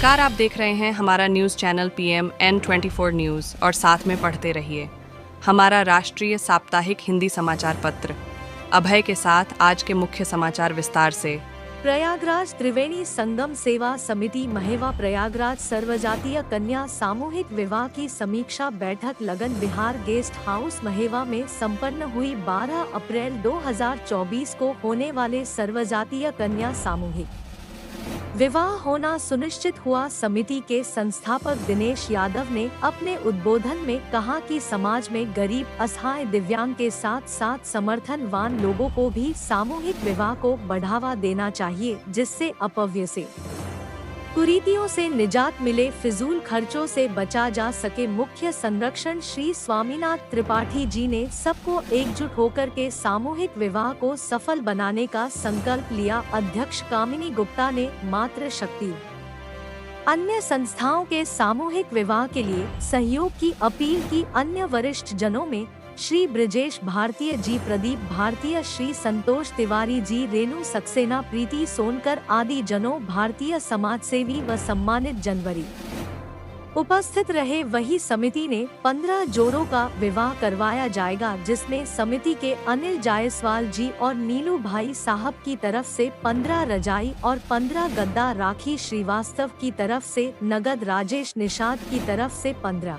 नमस्कार, आप देख रहे हैं हमारा news channel PM N24 news और साथ में पढ़ते रहिए हमारा राष्ट्रीय साप्ताहिक हिंदी समाचार पत्र। अभय के साथ आज के मुख्य समाचार विस्तार से। प्रयागराज त्रिवेणी संगम सेवा समिति महेवा प्रयागराज सर्वजातीय कन्या सामूहिक विवाह की समीक्षा बैठक लगन बिहार गेस्ट हाउस महेवा में संपन्न हुई। 12 अप्रैल 2024 को होने वाले सर्वजातीय कन्या सामूहिक विवाह होना सुनिश्चित हुआ। समिति के संस्थापक दिनेश यादव ने अपने उद्बोधन में कहा कि समाज में गरीब, असहाय, दिव्यांग के साथ साथ समर्थनवान लोगों को भी सामूहिक विवाह को बढ़ावा देना चाहिए, जिससे अपव्यय से, कुरीतियों से निजात मिले, फिजूल खर्चों से बचा जा सके। मुख्य संरक्षण श्री स्वामीनाथ त्रिपाठी जी ने सबको एकजुट होकर के सामूहिक विवाह को सफल बनाने का संकल्प लिया। अध्यक्ष कामिनी गुप्ता ने मातृ शक्ति अन्य संस्थाओं के सामूहिक विवाह के लिए सहयोग की अपील की। अन्य वरिष्ठ जनों में श्री ब्रजेश भारतीय जी, प्रदीप भारतीय, श्री संतोष तिवारी जी, रेणु सक्सेना, प्रीति सोनकर आदि जनों, भारतीय समाजसेवी व सम्मानित जनवरी उपस्थित रहे। वही समिति ने 15 जोड़ों का विवाह करवाया जाएगा, जिसमें समिति के अनिल जायसवाल जी और नीलू भाई साहब की तरफ से 15 रजाई और 15 गद्दा, राखी श्रीवास्तव की तरफ से नगद, राजेश निषाद की तरफ से 15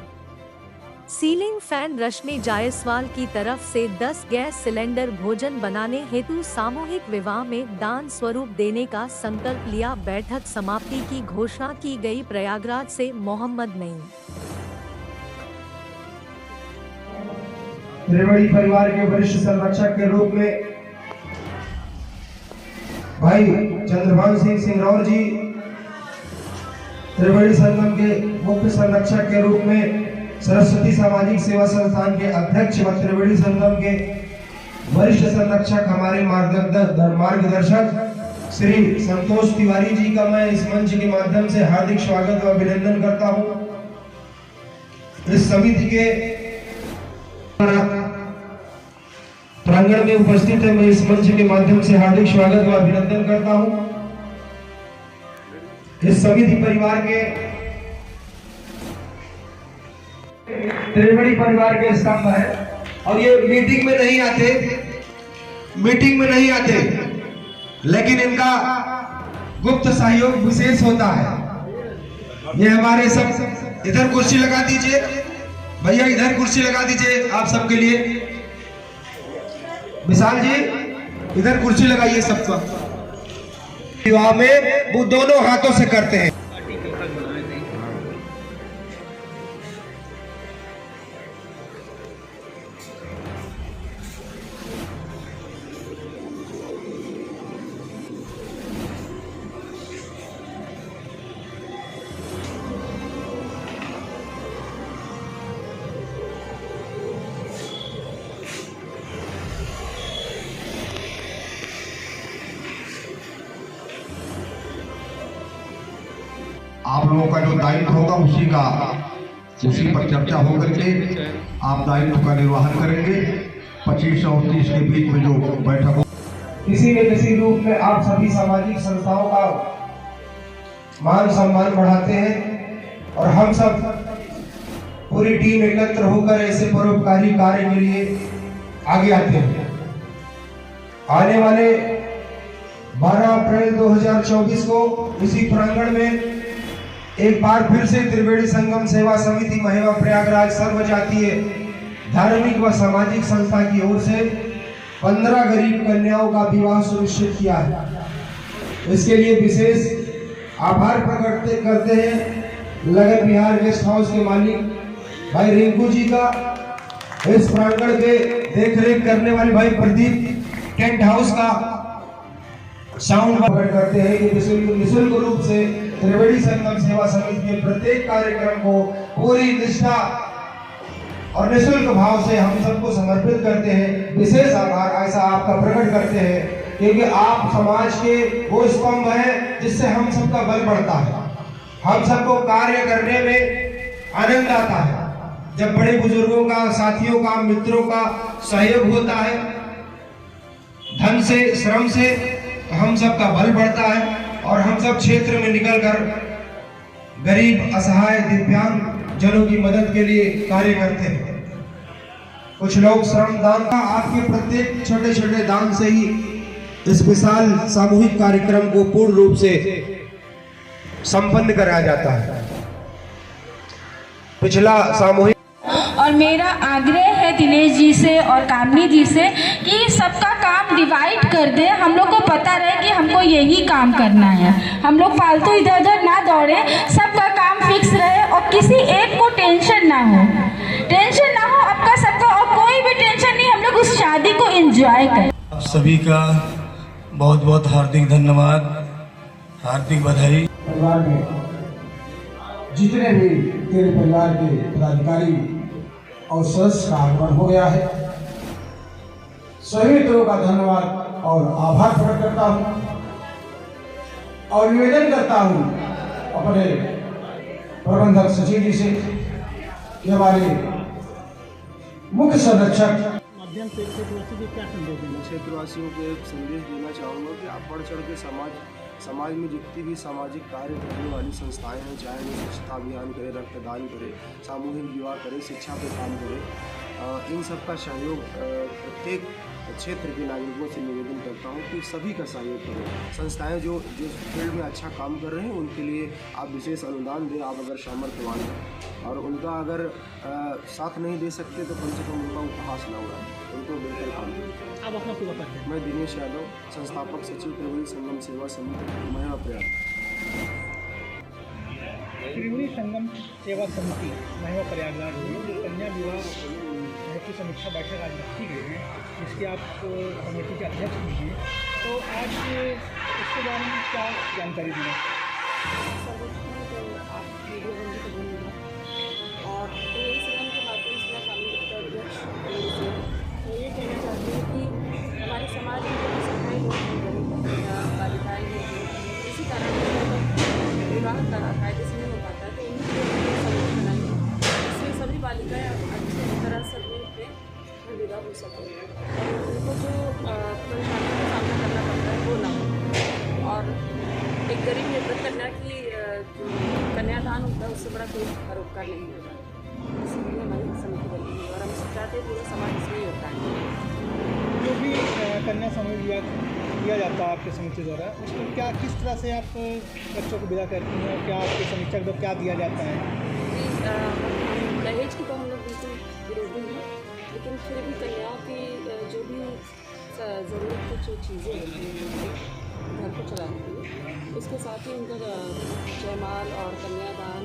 सीलिंग फैन, रश्मि जायसवाल की तरफ से 10 गैस सिलेंडर भोजन बनाने हेतु सामूहिक विवाह में दान स्वरूप देने का संकल्प लिया। बैठक समाप्ति की घोषणा की गई। प्रयागराज से मोहम्मद नईम। त्रिवेणी परिवार के वरिष्ठ संरक्षक के रूप में भाई चंद्रभान सिंह सिंगरौर जी, त्रिवेणी संगम के मुख्य संरक्षक के रूप में सरस्वती सामाजिक सेवा संस्थान के अध्यक्ष व त्रिवेणी संगम के वरिष्ठ संरक्षक हमारे मार्गदर्शक श्री संतोष तिवारी जी का मैं इस मंच के माध्यम से हार्दिक स्वागत व अभिनंदन करता हूं। इस समिति के प्रांगण में उपस्थित है, मैं इस मंच के माध्यम से हार्दिक स्वागत व अभिनंदन करता हूं। इस समिति परिवार के त्रिवेणी परिवार के स्तंभ है और ये मीटिंग में नहीं आते, लेकिन इनका गुप्त सहयोग विशेष होता है। ये हमारे सब, इधर कुर्सी लगा दीजिए भैया, इधर कुर्सी लगा दीजिए आप सबके लिए। विशाल जी इधर कुर्सी लगाइए सबको। विवाह में वो दोनों हाथों से करते हैं। आप लोगों का जो दायित्व होगा उसी पर चर्चा होकर के आप दायित्व का निर्वहन करेंगे। 25 और 30 के बीच में जो बैठक हो, किसी न किसी रूप में आप सभी सामाजिक संस्थाओं का मान सम्मान बढ़ाते हैं और हम सब पूरी टीम एकत्र होकर ऐसे परोपकारी कार्य के लिए आगे आते हैं। आने वाले 12 अप्रैल 2024 को इसी प्रांगण में एक बार फिर से त्रिवेणी संगम सेवा समिति महेवा प्रयागराज सर्वजातीय धार्मिक व सामाजिक संस्था की ओर से 15 गरीब कन्याओं का विवाह सुनिश्चित किया है। इसके लिए विशेष आभार प्रकट करते हैं लगन बिहार गेस्ट हाउस के मालिक भाई रिंकू जी का, इस प्रांगण के देखरेख करने वाले भाई प्रदीप टेंट हाउस का साउंड प्रकट करते हैं कि निःशुल्क रूप से त्रिवेणी संगम सेवा समिति के प्रत्येक कार्यक्रम को पूरी निष्ठा और निःशुल्क भाव से हम सबको समर्पित करते हैं। विशेष आभार ऐसा आपका प्रकट करते हैं क्योंकि आप समाज के वो स्तंभ हैं जिससे हम सबका बल बढ़ता है। हम सबको कार्य करने में आनंद आता है जब बड़े बुजुर्गों का, साथियों का, मित्रों का सहयोग होता है। धन से, श्रम से हम सबका बल बढ़ता है और हम सब क्षेत्र में निकलकर गरीब, असहाय, दिव्यांग जनों की मदद के लिए कार्य करते हैं। कुछ लोग श्रमदान का, आपके प्रत्येक छोटे छोटे दान से ही इस विशाल सामूहिक कार्यक्रम को पूर्ण रूप से संपन्न कराया जाता है। पिछला सामूहिक और मेरा आग्रह है दिनेश जी से और कामनी जी से कि सबका काम डिवाइड कर दे। हम लोग को पता रहे कि हमको यही काम करना है, हम लोग फालतू इधर उधर ना दौड़े, सबका काम फिक्स रहे और किसी एक को टेंशन ना हो, टेंशन ना हो आपका सबका, और कोई भी टेंशन नहीं, हम लोग उस शादी को एंजॉय करें। आप सभी का बहुत बहुत हार्दिक धन्यवाद, हार्दिक बधाई। परिवार में जितने भी तेरे परिवार के पदाधिकारी और सदस्य का आगमन हो गया है, सभी लोगों का धन्यवाद और आभार प्रकट करता हूँ और निवेदन करता हूँ अपने प्रबंधक सचिव जी से कि हमारे मुख्य संरक्षक माध्यम से क्षेत्रवासी को क्या संदेश देना? क्षेत्रवासियों को एक संदेश देना चाहूँगा कि आप बढ़ चढ़ के समाज में जितनी भी सामाजिक कार्य करने वाली संस्थाएं हैं, चाहे वो स्वच्छता अभियान करे, रक्तदान करे, सामूहिक विवाह करे, शिक्षा पे काम करे, इन सब का सहयोग प्रत्येक क्षेत्र के नागरिकों से निवेदन करता हूँ कि सभी का सहयोग करें। संस्थाएं जो फील्ड में अच्छा काम कर रहे हैं उनके लिए आप विशेष अनुदान दें, आप अगर सामर्थ्यवान हैं, और उनका अगर साथ नहीं दे सकते तो कम से कम उनका उपहास न उड़ाएं, उनको बेहतर काम करें। आप अपना पूरा परिचय। मैं दिनेश यादव, संस्थापक सचिव त्रिवेणी संगम सेवा समिति, महिमा प्रयाग। त्रिवेणी संगम सेवा समिति महिमा प्रयागराज में जो कन्या विवाह की समीक्षा बैठक आज रखी गई है, जिसके आप कमेटी के अध्यक्ष भी हैं, तो आज इसके बारे में क्या जानकारी देना? आप वीडियो बंदी को बोलूँगा और त्रिवेणी संगम के माध्यम से मैं कमेटी का अध्यक्ष तो ये कहना चाहती हूँ कि हमारे समाज में जो सफाई लोग हैं, बालिकाएँ हैं, इसी कारण विवाह कायदे से नहीं हो पाता है, तो उनकी समिति बनाई है, इसमें सभी बालिकाएँ अच्छी तरह से अपने विवाह हो सके और उनको जो परेशानियों का सामना करना पड़ता है वो ना हो, और एक गरीब निर्धन कन्या की जो कन्यादान होता है उससे बड़ा कोई परोपकार नहीं होता, इसलिए हमारी समिति बनी है और हम सब चाहते हैं पूरा समाज इसमें योगदान दें। जो भी कन्या समूह किया जाता है आपके समिति द्वारा, उसको क्या किस तरह से आप बच्चों को विदा करती हैं और क्या आपके समीक्षा को क्या दिया जाता है? जी, दहेज की तो हम लोग बिल्कुल विरोधी हैं, लेकिन फिर भी कन्याओं की जो भी ज़रूरत की जो चीज़ें होती हैं घर को चलाने के लिए, उसके साथ ही उनका जयमाल और कन्यादान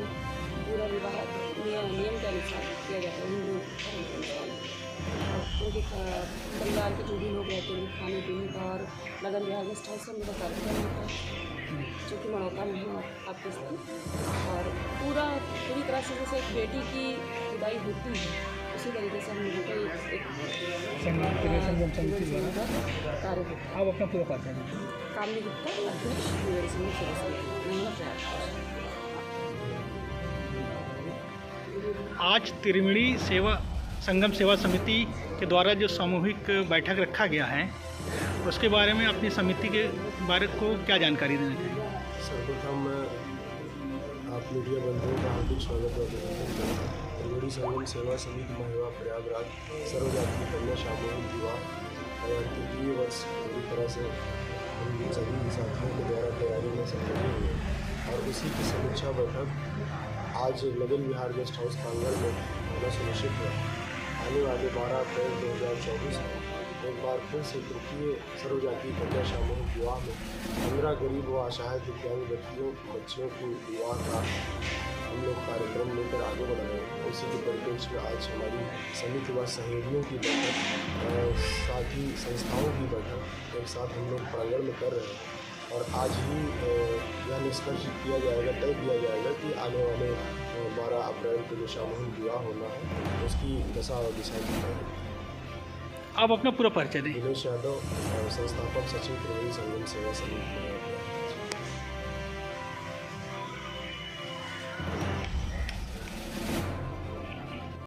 पूरा विवाह नियम के अनुसार किया जाता है, हिंदू धर्म के अनुसार। उनके परिवार के जो भी लोग रहते हैं खाने पीने का और लगन विवाह गेस्ट हाउस में उनका कार्यक्रम होता है, जो कि मड़ौका में है आपके साथ, और पूरी तरह से जैसे एक बेटी की विदाई होती है उसी तरीके से हम लोगों का एक कार्य होता है। आप अपना पूरा पाते हैं। कामनी गुप्ता, अध्यक्ष त्रिवेणी संगम सेवा समिति, महिमा प्रयाग। आज त्रिवेणी संगम सेवा समिति के द्वारा जो सामूहिक बैठक रखा गया है, उसके बारे में अपनी समिति के बारे को क्या जानकारी देना चाहिए? सर्वप्रथम आप मीडिया बंधुओं का हार्दिक स्वागत और अभिनंदन करता हूँ। त्रिवेणी संगम सेवा समिति महिमा प्रयागराज सर्वजातीय कन्या सामूहिक विवाह तृतीय वर्ष पूरी तरह से हम सभी साथियों के द्वारा तैयारी में संपन्न हुई और उसी की समीक्षा बैठक आज लगन विहार गेस्ट हाउस प्रांगण में होना सुनिश्चित है। आने वाले 12 अप्रैल 2024 को एक बार फिर से तृतीय सर्वजातीय कन्या सामूहिक विवाह में 15 गरीब व असहाय दिव्यांग बच्चियों की विवाह का हम लोग कार्यक्रम लेकर आगे बढ़ रहे हैं। उसी के परिप्रेक्ष्य में आज हमारी समिति व सहयोगियों की बैठक, साथ ही संस्थाओं की बैठक एक साथ हम लोग प्रांगण में कर रहे हैं और आज ही यह निष्कर्ष किया जाएगा, तय किया जाएगा कि आने वाले 12 अप्रैल को जो सामूहिक विवाह होना है उसकी दशा और दिशा की जाएगी। आप अपना पूरा परिचय दें। दिनेश यादव, संस्थापक सचिव त्रिवेणी संगम सेवा समिति।